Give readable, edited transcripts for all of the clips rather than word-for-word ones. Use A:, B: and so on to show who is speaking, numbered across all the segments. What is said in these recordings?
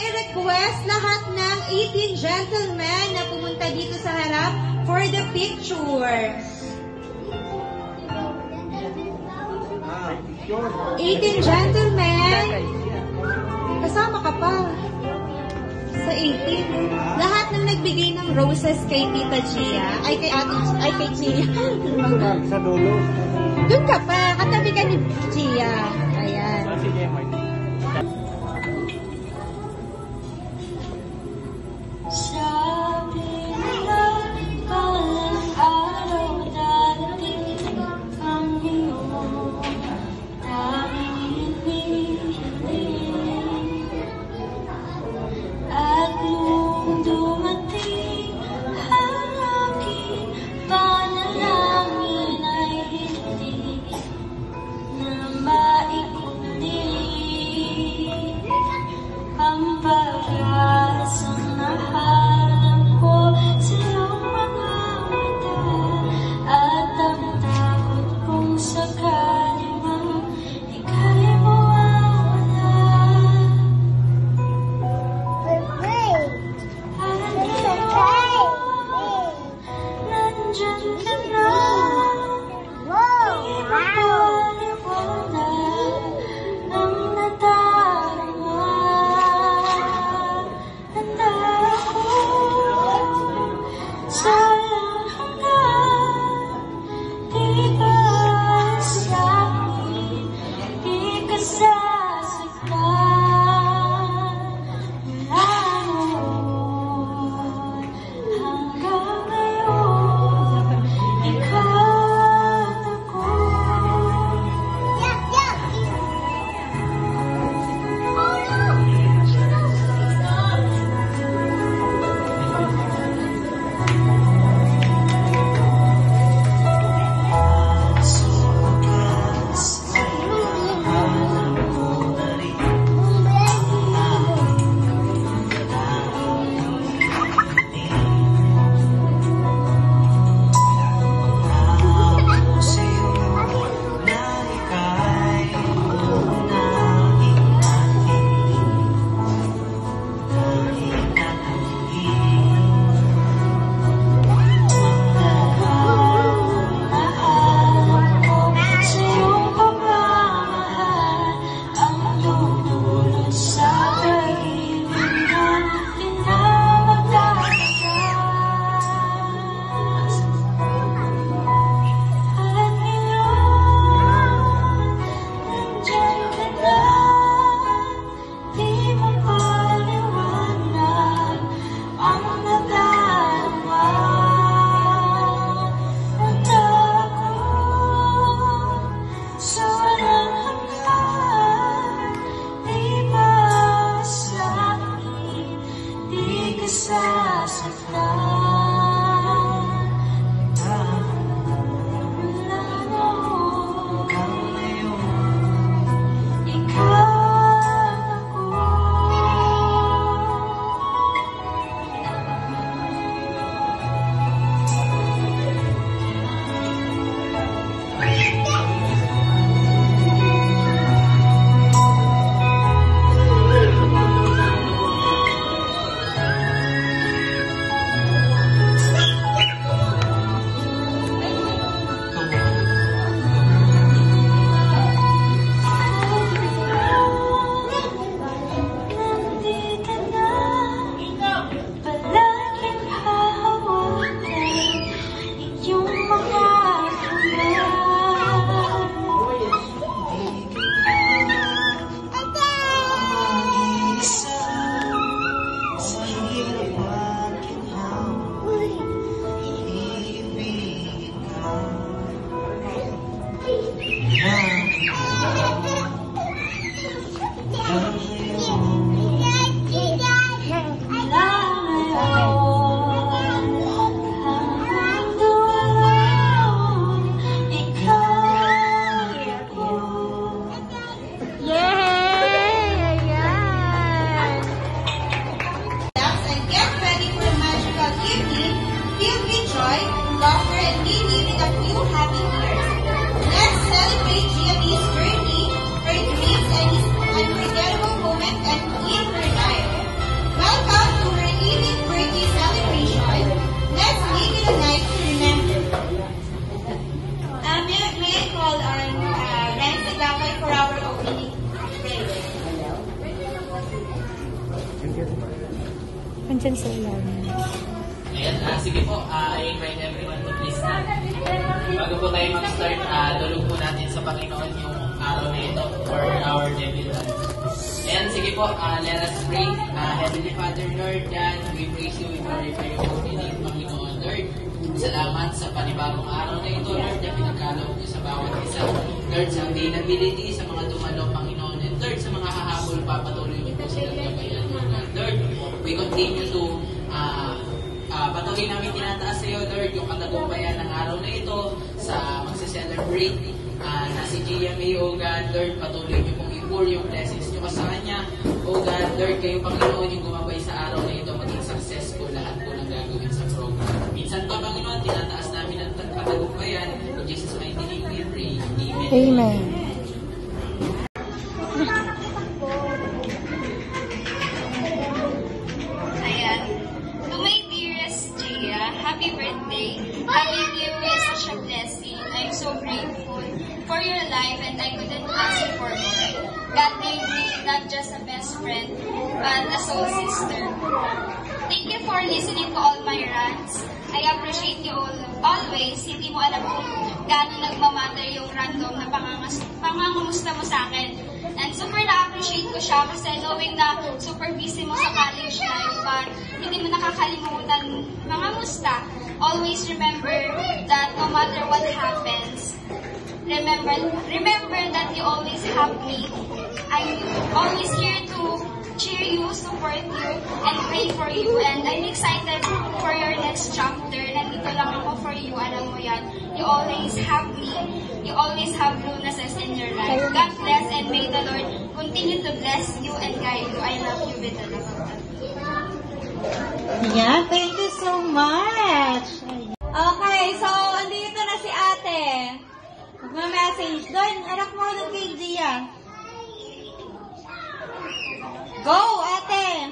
A: i-request lahat ng 18 gentlemen na pumunta dito sa harap for the picture. 18 gentlemen. Kasama ka pa. Sa 18. Lahat ng nagbigay ng roses kay Tita Gia. Ay, kay Gia.
B: Sa dulo.
A: Doon ka pa. Katabi ka ni Gia. Ayan.
B: Sige, Mike. bago po tayo mag-start, tulog po natin sa Panginoon yung araw na ito for our debutants. Ayan, sige po, let us pray. Heavenly Father, Lord, God, we praise you, we glorify your holy name, Panginoon, Lord. Salamat sa panibagong araw na ito, Lord, na pinagkaloob niyo sa bawat isa. Lord, sa availability, sa mga dumalo, Panginoon, and Lord, sa mga hahabol, papatuloy niyo po silang gabayan. Lord, we continue to patuloy namin tinataas sa iyo, Lord, yung katagumpayan ng araw na ito sa magse-celebrate na si Gia May, O God, Lord, patuloy niyo pong i-pour yung blessings niyo sa kanya. O God, Lord, kayo Panginoon yung gumabay sa araw na ito, maging successful lahat po ng gagawin sa program. Minsan pa, Panginoon, tinataas namin ang katagumpayan. In Jesus' mighty name we pray. Amen.
C: Amen.
D: Happy birthday. Having you is such a blessing. I'm so grateful for your life and I couldn't ask for more. God gave me not just a best friend, but a soul sister. Thank you for listening to all my rants. I appreciate you always. Hindi mo alam kung gaano nagmamatter yung random na pangangamusta mo sa akin. And super na-appreciate ko siya kasi knowing na super busy mo sa college life, but hindi mo nakakalimutan mga musta. Always remember that no matter what happens, remember that you always have me. I'm always here to cheer you, support you, and pray for you. And I'm excited for your next chapter. Nandito lang ako for you. Alam mo yan. You always have me. You always have Lunases in your life. God bless and may the Lord continue to bless you and guide you. I love you with the love of God.
A: Yeah, thank you so much. Okay, so andito na si ate. Magma-message doon. Anak mo ng kay Gia. Go, ate!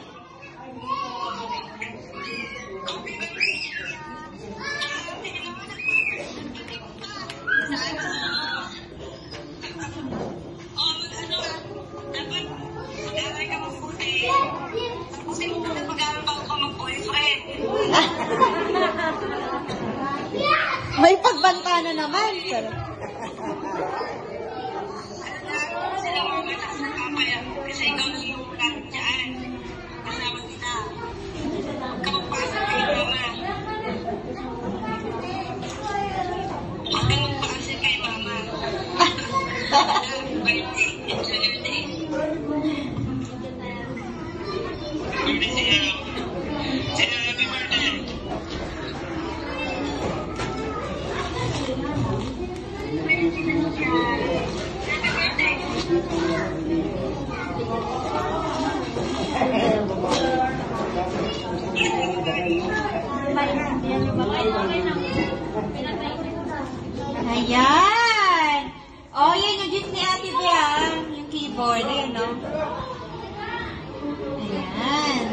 A: May pagbanta na naman.
E: Kasi ikaw lang yung ulan dyan. Kasama kita. Kapagpasa ka kay mama. Huwag ka magpakasya kay mama. Birthday. It's your birthday. Birthday siya. Happy birthday.
A: Ayan! Oh, yan yung gift ni Ate Bea. Yung keyboard. Ayan, no? Ayan.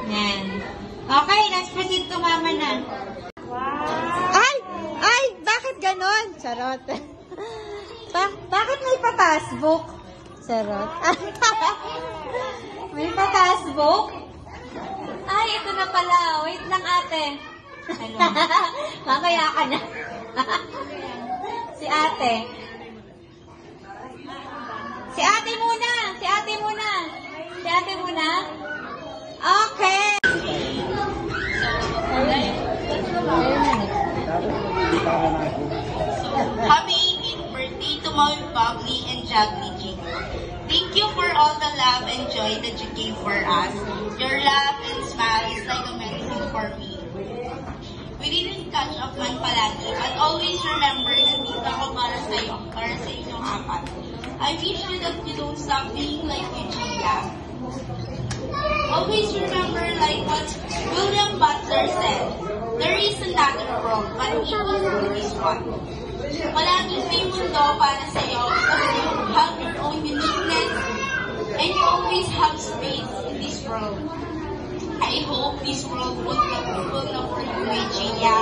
A: Ayan. Okay, let's proceed to mama na. Wow! Ay! Bakit ganon? Charot. Bakit may pa-passbook? Charot. May pa-passbook? Ay, ito na pala. Wait lang, ate. Ano? Mamaya ka na. Si ate. Si ate muna. Si ate muna. Si ate muna. Okay.
E: Happy 18th birthday to Mami Bubbly and Juggly G. Thank you for all the love and joy that you gave for us. Your laugh and smile is like a medicine for me. We didn't catch up man palagi, but always remember na dito ako para sa inyong apat. I wish you that you don't stop being like Eugenia. Always remember like what William Butler said, there is another world, but equal to this one. Palaging may mundo para sa iyo kasi you have your own uniqueness and you always have space in this world. I hope this world will not for you, Gia.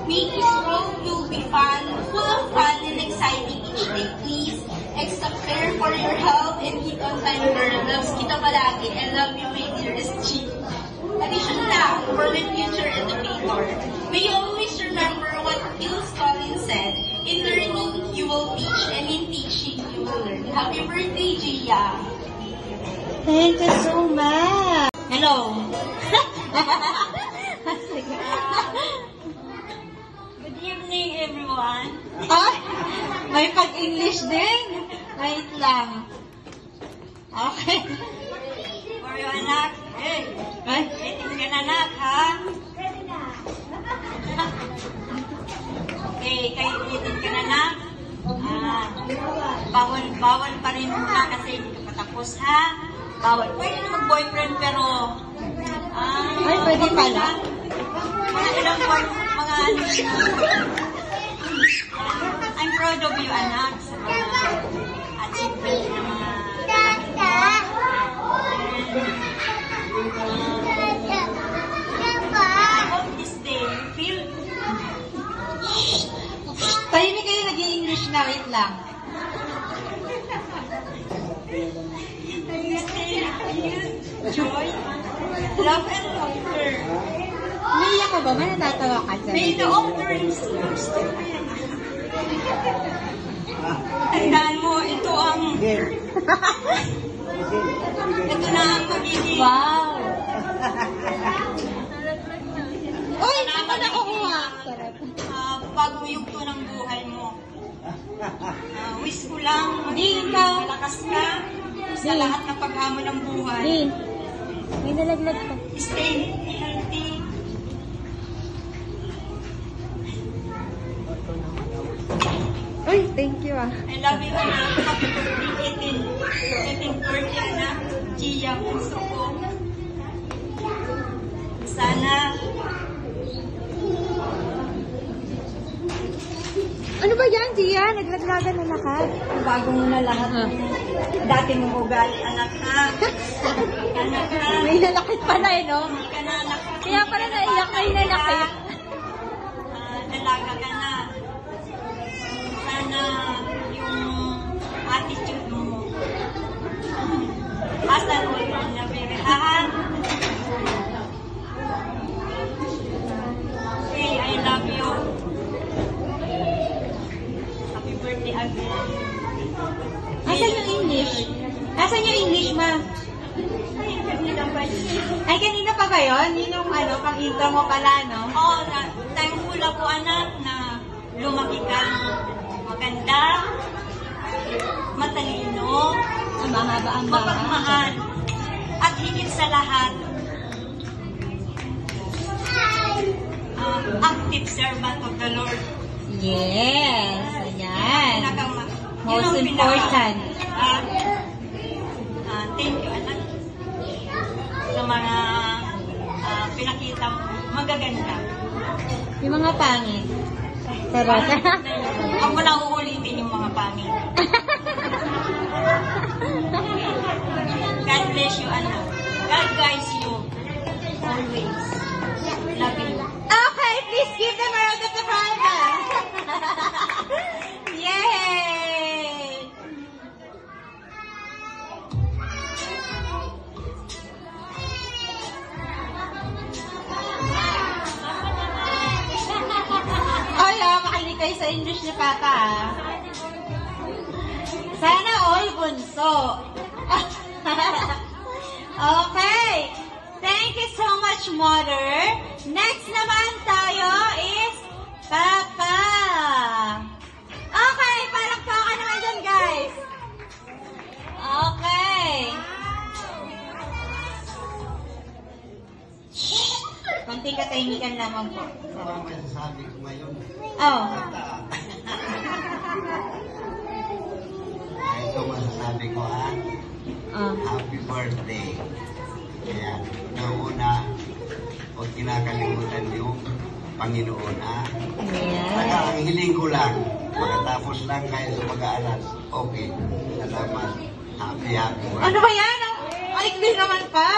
E: Make this world will be fun, full of fun and exciting each day, please. Extra care for your health and keep on time, girl. Loves kita palagi. I love you, my dearest G. Addition lang for my future educator. May you always remember what Hills Collins said, in learning you will teach, and in teaching you will learn. Happy birthday, Gia!
A: Thank you so much.
E: Hello! Good evening, everyone.
A: Ay, may pag-English din. Wait lang. Okay.
E: For your anak. Hey,
A: Ay,
E: eating ka na, anak, ha? Okay, kayo eating ka na, anak. Bawal pa rin muna kasi hindi pa tapos, ha? Bawal. Pwede na mag-boyfriend, pero...
A: ay, pwede pala.
E: Mga ilang buwan, mga ano. I'm proud of you, anak, sa mga achievement ng mga gamit mo. I hope this day you feel
A: Tahimik kayo nag-i-English na. Wait lang.
E: this day you feel joy, love, and laughter.
A: Umiiyak ka ba? May natatawa ka dyan.
E: May the offerings yours to me. Tandaan mo, ito na ang magiging
A: Wow! Uy! Ako nakukuha! Sarap.
E: bagong yugto ng buhay mo. Wish ko lang maging
A: Ikaw.
E: malakas ka sa lahat ng paghamon ng buhay.
A: Din, may nalaglag pa.
E: Stay healthy.
A: Uy, thank you ah.
E: I love you, anak. Happy birthday, 18 birthday, anak. Gia, puso ko. Sana
A: Ano ba yan, Gia? Naglaglagan na lahat.
E: bago mo na lahat ng dati mong ugali, anak, ha? Anak, ha?
A: May nalakit pala eh, no?
E: Hindi ka na, anak.
A: Kaya pala naiyak, may nalakit.
E: Dalaga ka na. Sana yung attitude mo hasta luego na bebe. Okay, I love you. Happy birthday again.
A: Asan yung English? Asan yung English, ma?
E: Ay, kanina ba yun?
A: Ay, kanina pa ba yun? Yun yung pang intro mo pala, no?
E: Oo, thankful ako, anak, na lumaki kang maganda, matalino,
A: Ang mahaba ang
E: mapagmahal, at higit sa lahat, active servant of the Lord.
A: Yes, ayan.
E: Yun
A: Most
E: ang
A: important.
E: Thank you, anak, sa mga pinakita mo, magaganda.
A: Yung mga pangit. Sarap.
E: Ako lang uulitin yung mga pangit. God bless you, anak. God guides you. Always. Love you.
A: Okay, please give them a round of applause. Yay! Ay, makinig kayo sa English ni Papa. Sana all bunso. Okay. Thank you so much, Mother. Next naman tayo is Papa. Okay, palakpakan naman dyan, guys. Okay. Shh! Konting katahimikan lamang po.
C: Parang may sasabi ko ngayon.
A: Oh.
C: Ito masasabi ko,
A: Oh.
C: happy birthday. Kaya, nauna, huwag kinakalimutan yung Panginoon,
A: Yeah.
C: Saka ang hiling ko lang, pagkatapos lang kayo sa pag-aaral, okay. Salamat. Happy birthday.
A: Ano ba yan? Ay, hindi naman pa.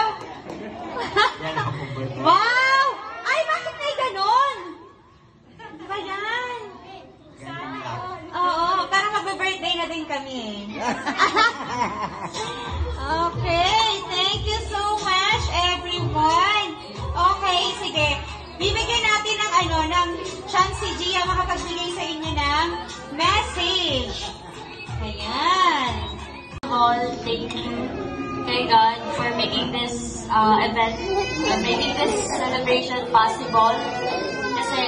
C: Yan ang happy birthday.
A: Wow! Ay, bakit may ganon? Ano ba yan?
C: Ganun lang.
A: Oo, parang mag-birthday na din kami eh. Okay, thank you so much everyone. Okay, sige. Bibigyan natin ng chance si Gia makapagbigay sa inyo ng message. Ayan.
D: All, thank you kay God for making this event, making this celebration possible. Kasi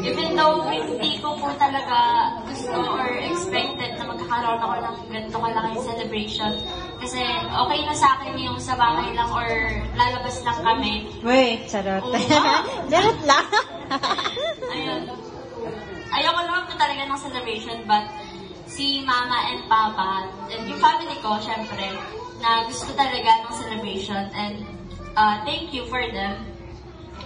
D: even though hindi ko po talaga gusto or expected na magkakaroon ako ng ganito kalaking celebration. Kasi okay na sa akin yung sa bahay lang or lalabas lang kami.
A: Wait, charot.
D: Oo.
A: Charot lang.
D: Ayun. Ayoko naman po talaga ng celebration, but si Mama and Papa, and yung family ko, syempre, na gusto talaga ng celebration. And thank you for them.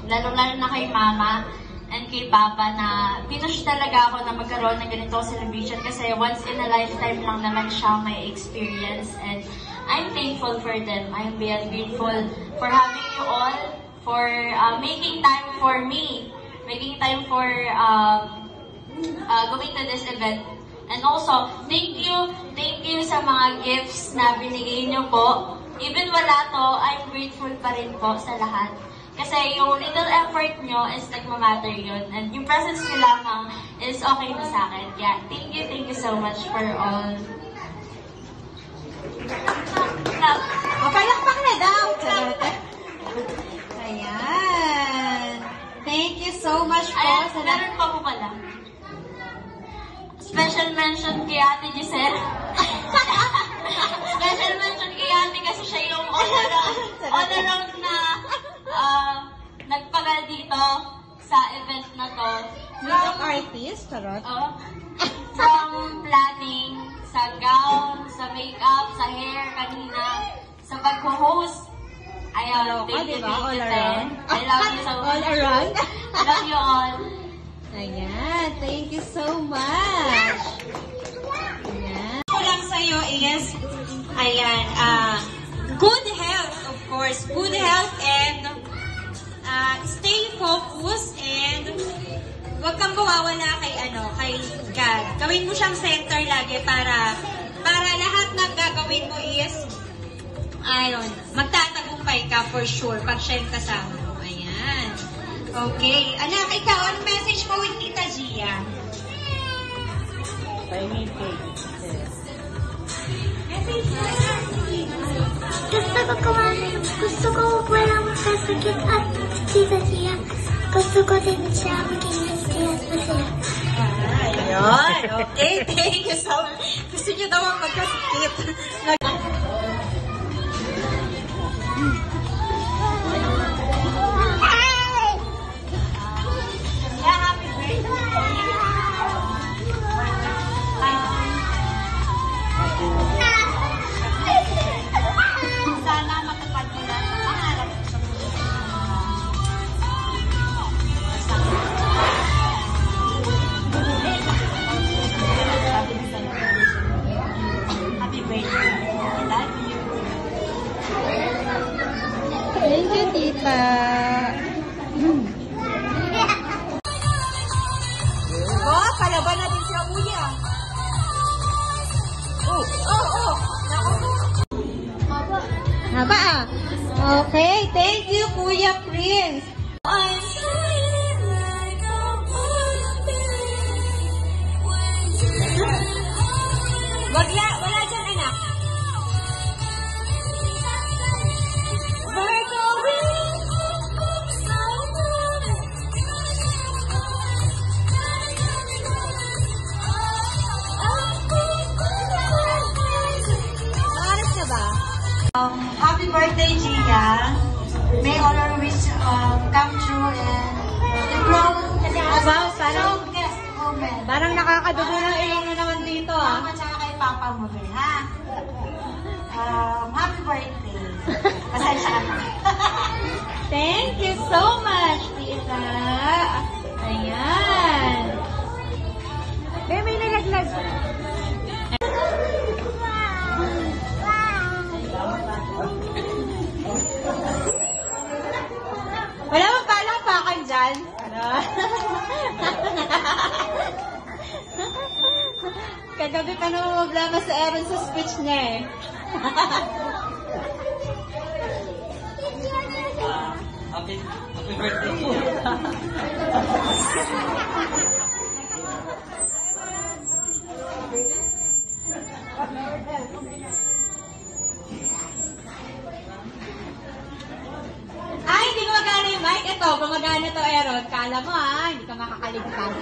D: Lalo-lalo na kay Mama and kay Papa na pinush talaga ako na magkaroon ng ganitong celebration kasi once in a lifetime lang naman siya may experience. And I'm thankful for them. I'm beyond grateful for having you all, for making time for me, making time for going to this event. And also, thank you sa mga gifts na binigay niyo po. Even wala to, I'm grateful pa rin po sa lahat. Kasi yung little effort nyo is nagmamatter yun. And yung presence nyo lamang is okay na sa akin. Yeah, thank you so much for all.
A: Palakpak na daw. Ayan. Thank you so much po
D: Ayan,
A: sa
D: meron pa po pala. Special mention kay Ate Giselle. Special mention kay Ate kasi siya yung all around na nagpagal dito sa event na to.
A: makeup artist, charot.
D: From planning, sa gown, sa makeup, sa hair kanina, sa pag-host. Ayun, thank you,
A: diba? All
D: thank you,
A: around.
D: I love you so much.
A: All around.
D: I love you all.
A: Ayan, thank you so much. Ayan. Ako lang sa'yo is, ayan, good health, of course. Good health and stay focused and huwag kang mawawala kay God. Gawin mo siyang center lagi para lahat ng gagawin mo is magtatagumpay ka for sure pag siya yung kasama mo. Ayan. Okay. Anak, ikaw, anong message mo with Tita Gia?
F: Gusto ko walang kasakit at Tita Gia. Gusto ko din siya maging masaya at masaya.
A: Ayun. Okay. Thank you so much. Gusto niyo daw ang magkasikip.
E: Sana matupad nila sa pangarap sa Happy birthday. I love you.
A: Thank you, Tita. Palaban natin si Kuya. Haba ah. Okay, thank you, Kuya Prince. Wala dyan, anak. Maaras ka ba?
E: Happy birthday, Gia. May all our wish come true and grow
A: Wow,
E: moment.
A: parang nakakadugo ng ilong na naman dito ah.
E: Mama tsaka kay Papa mo rin, ha? Happy birthday. Pasensya ka na.
A: Thank you so much, Tita. Ayan. May nalaglag. Wala bang palakpakan dyan? Kagabi pa naman problema sa Evan sa speech niya eh.
B: Happy birthday.
A: Magkano to, Aaron? Kala mo ha, hindi ka makakaligtas.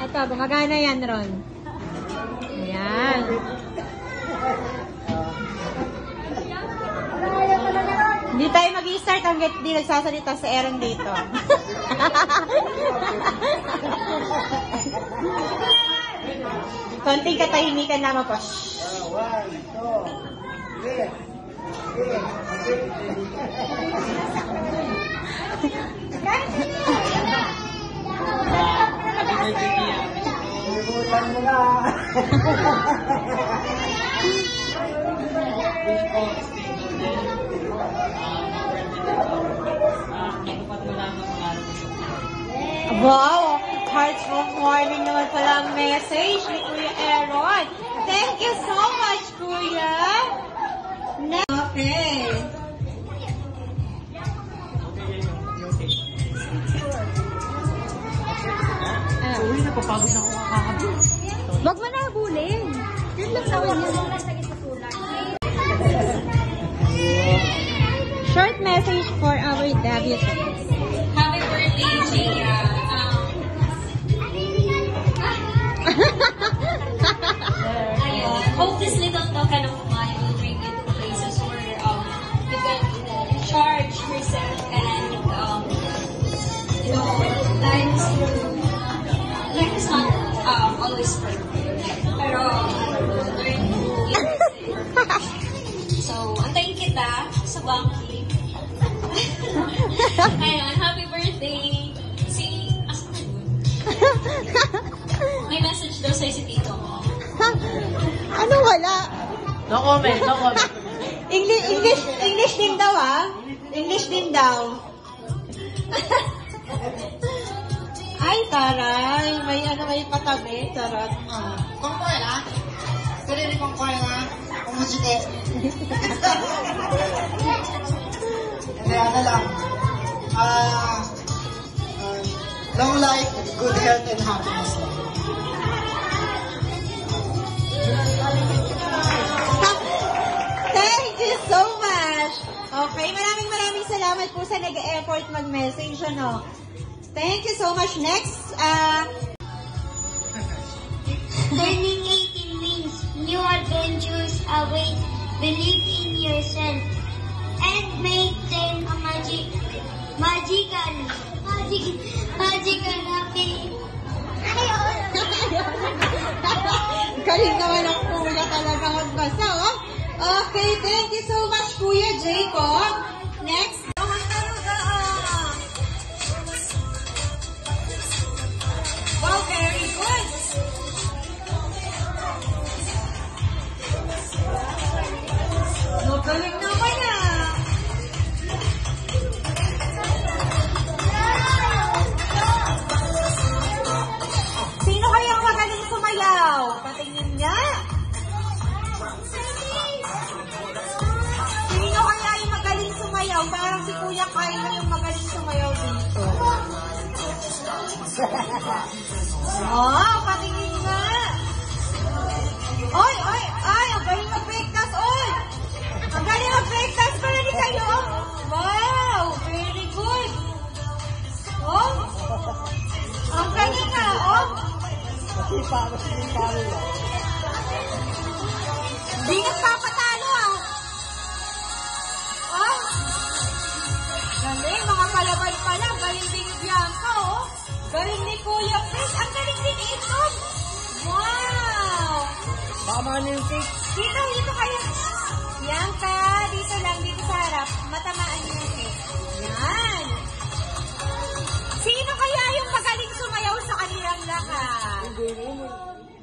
A: Ito, gumagana yan, Ron. Ayan. Hindi tayo mag-i-start hanggat di nagsasalita si Aaron dito. Konting katahimikan naman po. Wow! Heartwarming naman pala ang message ni Kuya Aaron. Thank you so much, Kuya! Okay.
B: Uy, napapagod ako kakabit.
A: Wag mo na habulin. Yun lang naman yun. Short message for our debut.
D: Happy birthday, Gia. Ayun. Hope this little token of mine will bring you to places where you can charge yourself and life is not always perfect. Pero learn to live. So, antayin kita sa banking. Ayun, happy birthday. May message daw sa'yo si Tito mo.
A: Ano wala?
B: No comment, no comment.
A: English din daw ah. English din daw. Ay, taray. May patabi. Charot.
G: Kung ko na, sarili kong ko na, kumusite. Hindi, ano lang. Long life, good health, and happiness lang.
A: Thank you so much. Okay, maraming salamat po sa nag-effort mag-message, ano. Thank you so much. Next,
F: Turning 18 means new adventures await. Believe in yourself and make them a magical happy.
A: galing naman ang kuya talaga magbasa, oh. Okay, thank you so much, Kuya Jacob. Next. Wow, very good. Magaling naman ah. Sino kayang magaling sumayaw? Patingin niya. Sino kaya yung magaling sumayaw? Parang si Kuya Kyle yung magaling sumayaw dito. Oh, patingin nga. Oy, ang galing mag-break dance, oy! Ang galing mag-break dance pala ni kayo. Wow, very good. Oh, ang galing nga, oh. Di nagpapatalo, ah. Oh, galing, mga kalabal pala. Galing din ni Bianca, oh. Galing ni Kuya Chris. Ang galing din ito. Wow!
G: Baka yung cake.
A: Dito kayo. Bianca, dito lang, dito sa harap. Matamaan niyo yung cake. Yan. Sino kaya yung magaling sumayaw sa kanilang lahat?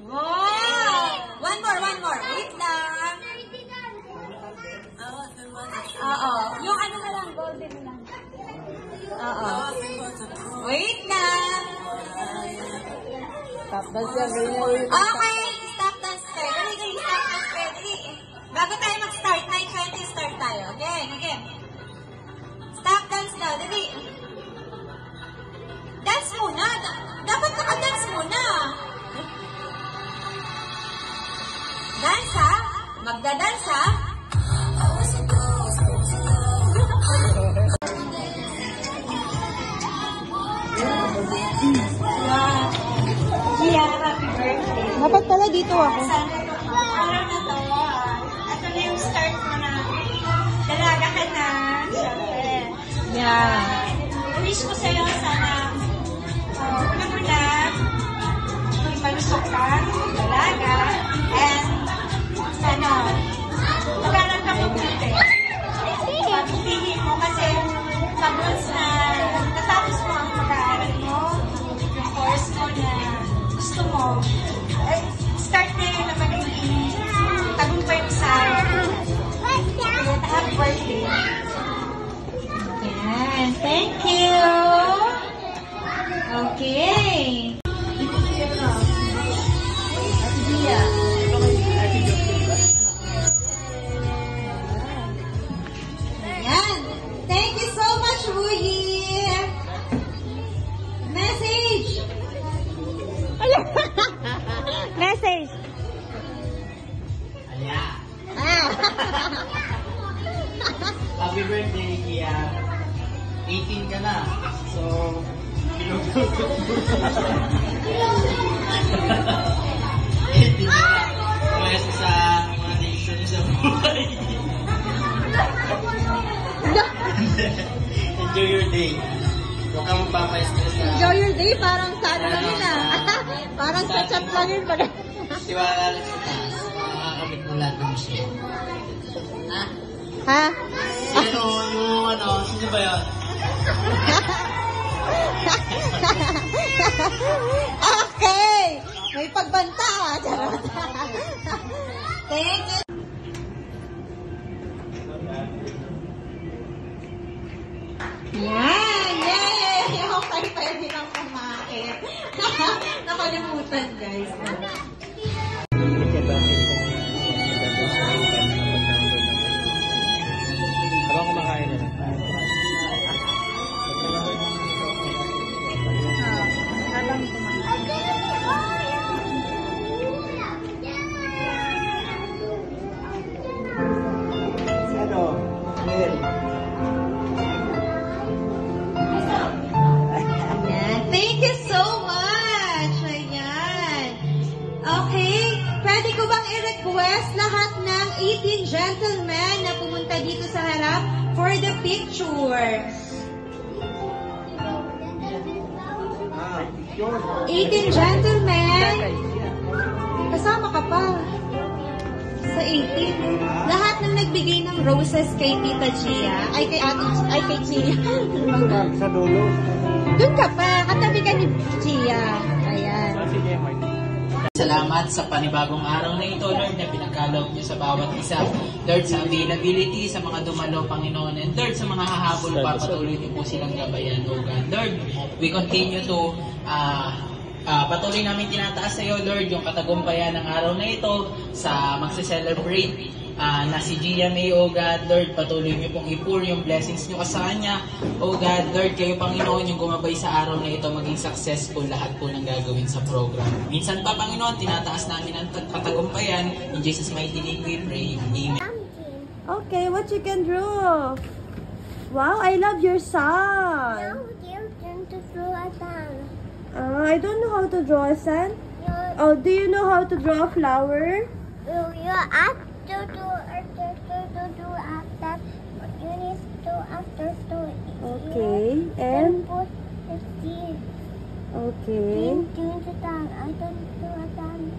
A: Wow! One more. Wait lang. Oo. Yung ano na lang, golden na lang. Oo. Wait lang. Okay, stop dance tayo. Dali, stop dance tayo. Dali. Bago tayo mag-start, 9:20 start tayo. Okay. Stop dance daw. Dali. Dance muna. Dapat naka-dance muna. Dance ha? Magda-dance ha?
E: Wow. Gia, happy birthday.
A: Dapat pala dito ako.
E: Sana itong araw na to, ito na yung start mo na dalaga ka na. Siyempre.
A: Yeah.
E: Wish ko sa'yo sana una-una may malusok ka, dalaga, and sana mag-aral ka mabuti. Pagpiliin mo kasi pag once na natapos mo ang pag-aaral mo, yung course mo na gusto mo, start na yun na magiging tagumpay mo sa happy birthday.
A: Yan. Thank you. Okay. Ayan. Thank you so much, Wuyi. Message. Message.
B: Ayan.
A: Ah.
B: Happy birthday, Gia. 18 ka na. So, pinugot mo. 18 ka na. Pwes sa mga nation sa buhay. Enjoy your day. Huwag kang magpapa-stress na.
A: Enjoy your day. Parang sa ano lang yun ah. Parang sa chat lang yun.
B: Tiwala lang sa taas. Makakamit mo lahat ng siya. Ha?
A: Ha?
B: Sino yung ano? Sino ba yun?
A: Okay. May pagbanta ah. Charot. Thank you. Yan! Yay! Okay, pwede lang kumain. Nakalimutan, guys.
H: Habang kumakain na lang.
A: Habang kumain.
H: Si ano? Mel.
A: Ayan. Thank you so much. Ayan. Okay. Pwede ko bang i-request lahat ng 18 gentlemen na pumunta dito sa harap for the picture? 18 gentlemen. Kasama ka pa. Sa 18. Lahat ng nagbigay ng roses kay Tita Gia. Ay, kay Gia.
H: Sa dulo.
A: Doon ka pa. Katabi ka ni Gia. Ayan.
H: Sige, Mike.
B: Salamat sa panibagong araw na ito, Lord, na pinagkaloob niyo sa bawat isa. Lord, sa availability, sa mga dumalo, Panginoon, and Lord, sa mga hahabol pa, patuloy niyo po silang gabayan, O God. Lord, we continue to patuloy namin tinataas sa iyo, Lord, yung katagumpayan ng araw na ito sa magse-celebrate na si Gia May, O God. Lord, patuloy niyo pong i-pour yung blessings niyo sa kanya. O God, Lord, kayo Panginoon yung gumabay sa araw na ito, maging successful lahat po ng gagawin sa program. Minsan pa, Panginoon, tinataas namin ang katagumpayan. In Jesus' mighty name we pray. Amen.
A: Okay, what you can draw? Wow, I love your son. I don't know how to draw a sun. Oh, do you know how to draw a flower?
F: You have to do after. You need to after to.
A: Okay, and
F: put the seed.
A: okay.
F: Do the tongue. I don't do a tongue.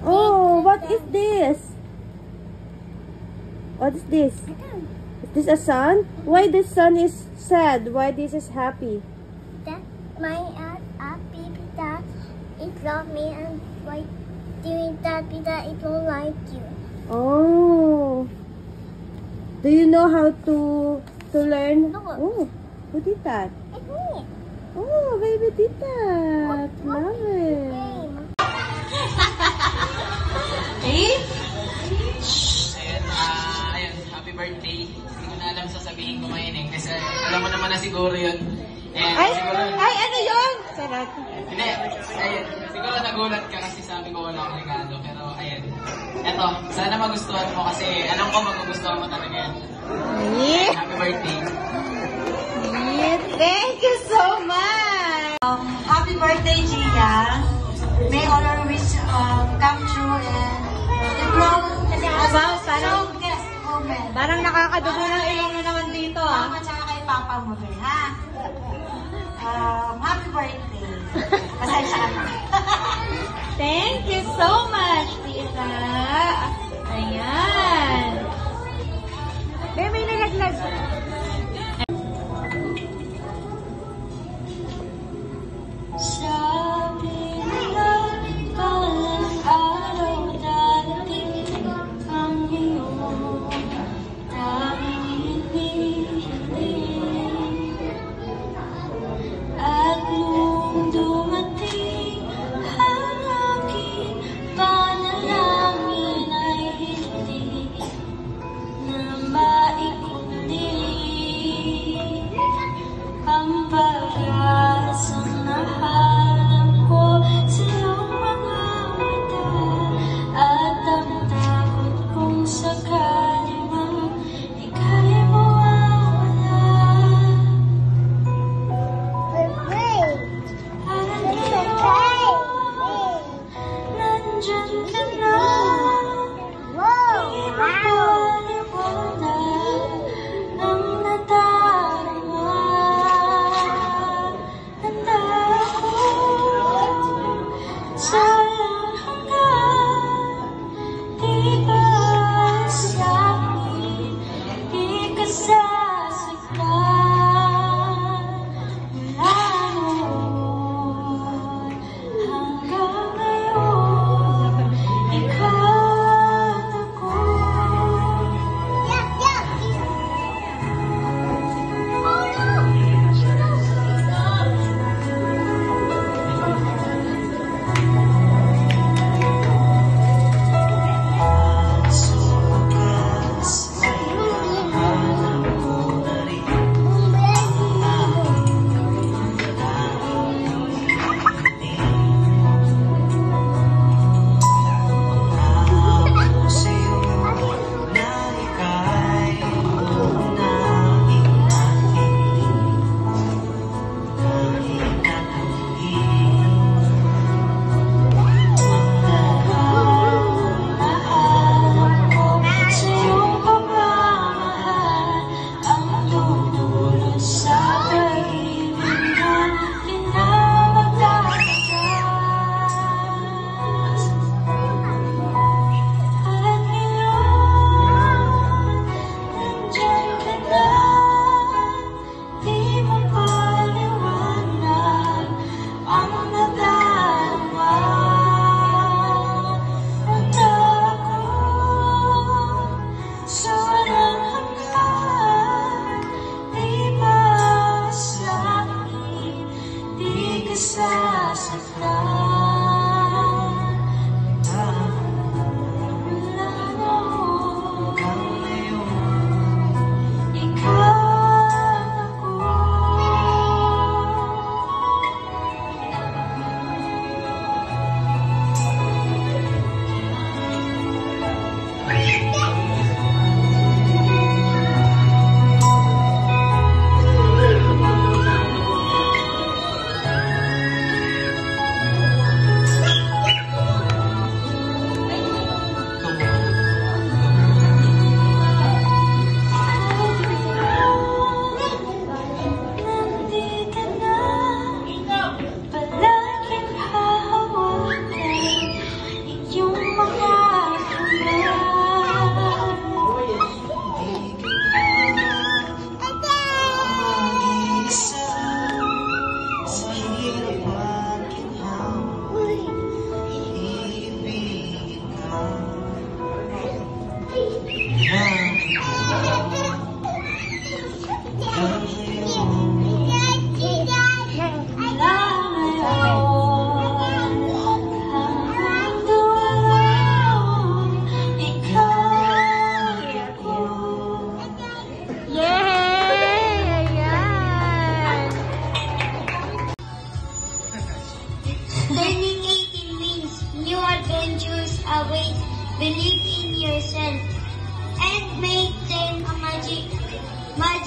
A: Oh, what is this? What is this? Is this a sun? Why this sun is sad? Why this is happy?
F: That my happy because it love me, and why doing that because it don't like you.
A: Oh. Do you know how to learn?
F: No.
A: Oh, who did that?
F: It's me.
A: Oh, baby did that. Love it.
F: Game.
A: Eh?
B: Ayun, happy birthday. Hindi ko na alam sasabihin ko ngayon kasi alam mo naman na siguro yun. And
A: Ay,
B: siguro,
A: ay, ano yun? Sarap.
B: hindi, ayun, siguro nagulat ka kasi sabi ko wala akong regalo. Pero ayun, eto, sana magustuhan mo kasi alam ko magugustuhan mo talaga yan.
A: Yeah.
B: Happy birthday.
A: Yeah. Thank you so much.
E: Happy birthday, Gia. May all our wish come true and the growth.
A: Wow, parang,
E: Yes, moment.
A: parang nakakadugo ng ilong na naman dito, ah.
E: Mama tsaka kay Papa mo, be, ha? Happy birthday. Pasensya ka na.
A: Thank you so much, Tita. Ayan. Be, may nalaglag.
D: Sabi nila, balang araw darating ang iyong tanging hinihiling. At nung dumating ang aking panalangin ay hindi na maikundiling.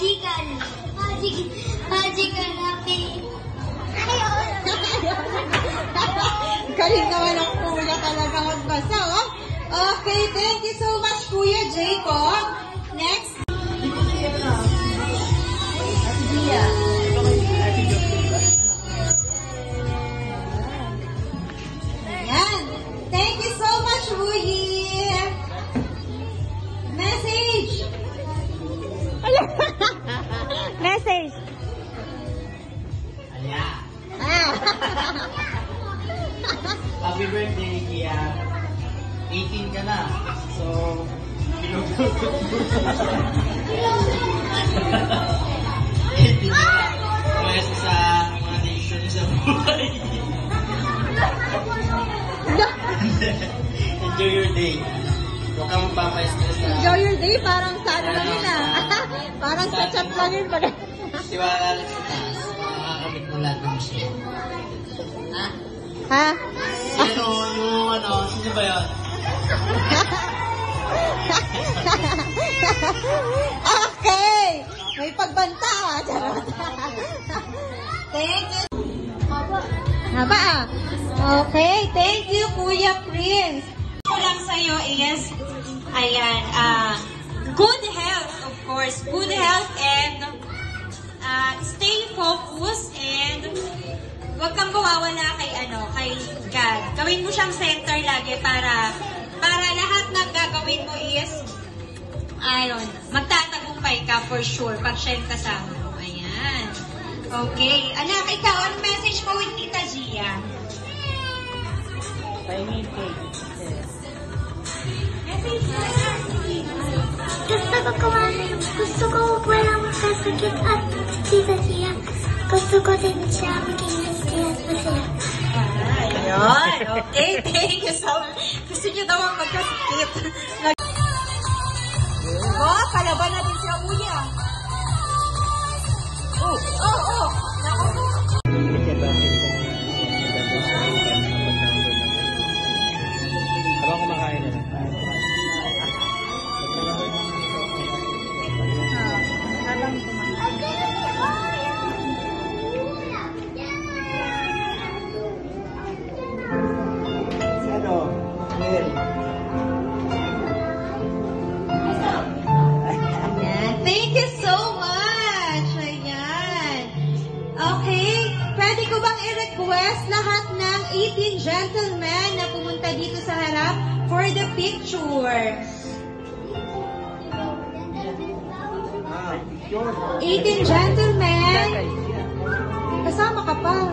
F: Magical. Magical happy.
A: Galing naman ang kuya talaga magbasa, oh. Okay, thank you so much, Kuya Jacob. Next. Ayan. Thank you so much, Ruyi. Message. Message.
B: Ayan.
A: Ah.
B: Happy birthday, Kia. 18 ka na. So, hindi na. Pwede sa mga nation sa buhay. Enjoy your day. Huwag kang magpapa-stress na.
A: Enjoy your day, parang sa ano lang yun ah. Parang sa chat lang yun.
B: Tiwala lang sa taas. Makakamit mo lahat ng siya. Ha?
A: Ha?
B: Sino yung sino ba yun?
A: Okay! May pagbanta ah. Charot. Thank you. Haba ah. Okay, thank you, Kuya Prince. Ko lang sa'yo is, ayan, good health, of course. Good health and stay focused and huwag kang mawawala kay God. Gawin mo siyang center lagi para lahat ng gagawin mo is magtatagumpay ka for sure pag siya yung kasama mo. Ayan. Okay. Anak, ikaw, ano message mo with Tita Gia?
F: Gusto ko walang masasakit at Tita Gia. Gusto ko din siya maging healthy at masaya.
A: Ayun. Okay, thank you so much. Gusto niyo daw ang magkasikip. Oh, palaban natin siya kuya. Oh.
H: Habang kumakain na lang. Ano? Mel.
A: Ayan. Thank you so much. Ayan. Okay. Pwede ko bang i-request lahat ng 18 gentlemen na pumunta dito sa harap for the picture? 18 gentlemen. Kasama ka pa.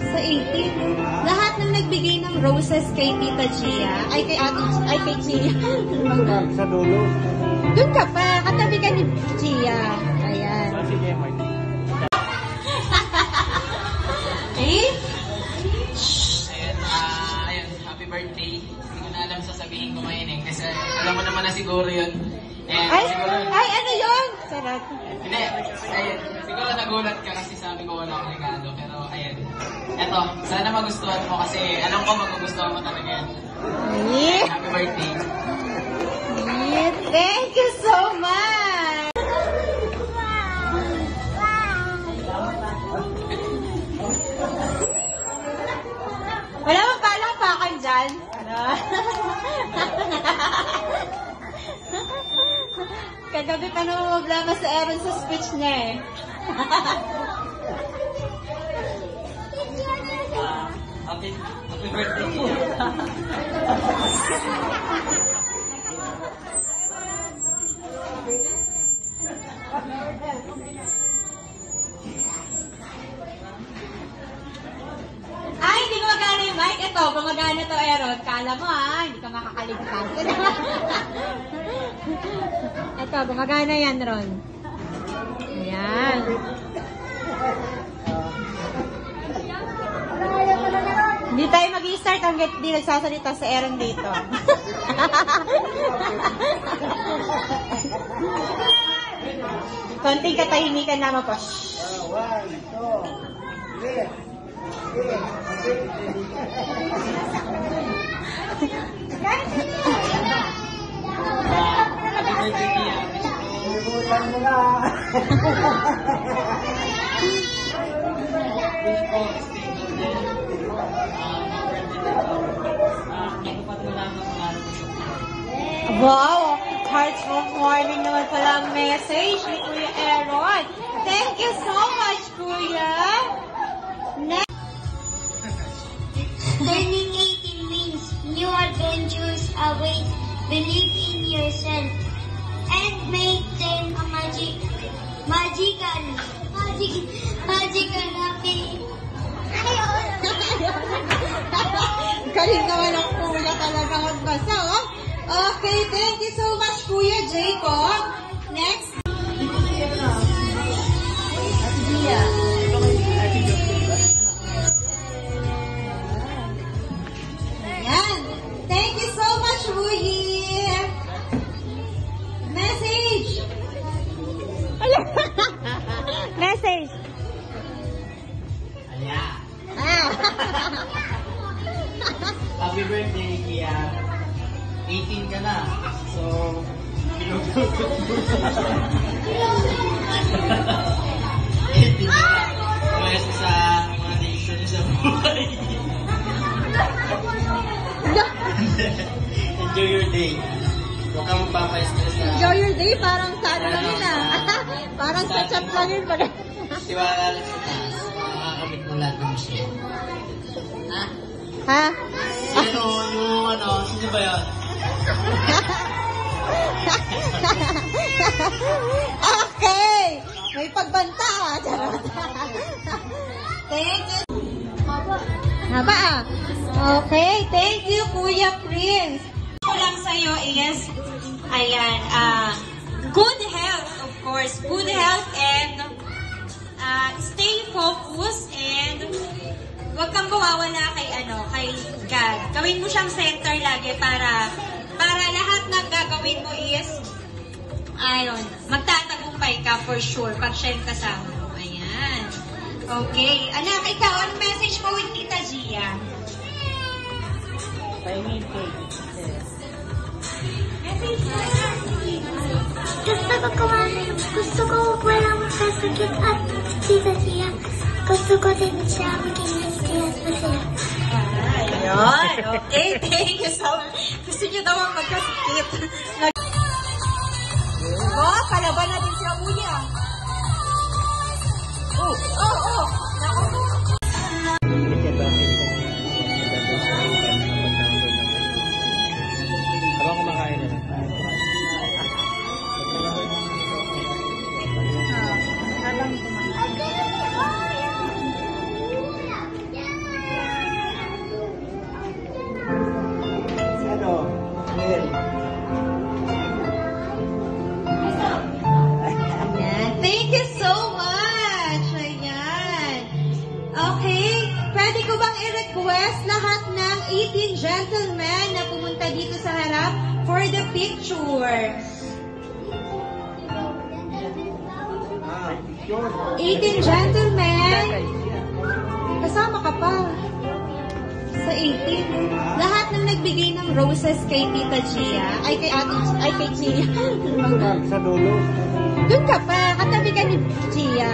A: Sa 18. Lahat ng nagbigay ng roses kay Tita Gia, ay kay Gia.
H: Sa dulo.
A: Doon ka pa. Katabi ka ni Gia. Ayan.
H: Sige, Mike.
A: Eh?
B: Ayun, happy birthday. Hindi ko na alam sasabihin ko ngayon eh. Kasi alam mo naman na siguro yun. Siguro,
A: Ay, ano yun? Sarap.
B: hindi, ayun, siguro nagulat ka kasi sabi ko wala akong regalo. Pero ayun, eto, sana magustuhan mo kasi alam ko magugustuhan mo talaga yan.
A: Yeah.
B: Happy birthday.
A: Yeah. Thank you so much. Wala mo palakpakan dyan? Ano? Kagabi pa naman mablama sa Aaron sa speech niya eh.
B: Happy birthday.
A: Ay, hindi gumagana yung mic. Ito, gumagana to, Aaron. Kala mo hindi ka makakaligtas. Ito, gumagana yan, Ron. Ayan. Hindi tayo mag-i-start hanggang di nagsasalita sa Aaron dito. Konting katahimikan naman po.
H: Kalimutan mo na.
A: Wow! Hearts of morning naman pala ang message ni Kuya Aaron. Thank you so much, Kuya! Next.
F: Turning 18 means new adventures await. Believe in yourself and make them a magical happy.
A: Galing naman ang Kuya talaga magbasa, oh. Okay, thank you so much, Kuya Jacob. Next. Ayan. Thank you so much, Ruhi. Message. Message.
B: Alya.
A: Ah.
B: Happy birthday, Kia. 18 ka na. So, pinugutot mo. 18 ka na. Pwede sa mga nation sa buhay. Enjoy your day. Huwag kang magpapa-stress na.
A: Enjoy your day, parang sa ano lang yun ah. Parang sa chat lang yun.
B: Tiwala lang sa taas. Makakamit mo lahat ng mission. Ha?
A: Ha?
B: Sino yung ano? Sino ba yun?
A: Okay! May pagbanta ah. Charot. Thank you. Haba ah. Okay, thank you, Kuya Prince.
E: Ko lang sa'yo is, ayan, good health, of course. Good health and stay focused and huwag kang mawawala kay God. Gawin mo siyang center lagi para lahat ng gagawin mo is, magtatagumpay ka for sure pag siya yung kasama mo. Ayan. Okay. Anak, ikaw, anong message mo with Tita Gia?
F: Gusto ko walang masasakit at Tita Gia. Gusto ko din siya maging healthy at masaya.
E: Ayun. Okay, thank you so much. Gusto niyo daw ang magkasikit. Oh, palaban natin siya kuya. Oh.
H: Habang kumakain na lang.
A: Ayan. Thank you so much. Ayan. Okay. Pwede ko bang i-request lahat ng 18 gentlemen na pumunta dito sa harap for the picture? 18 gentlemen. Kasama ka pa. Sa 18. Lahat ng nagbigay ng roses kay Tita Gia, ay kay Gia.
H: Sa dulo.
A: Doon ka pa, katabi ka ni Gia.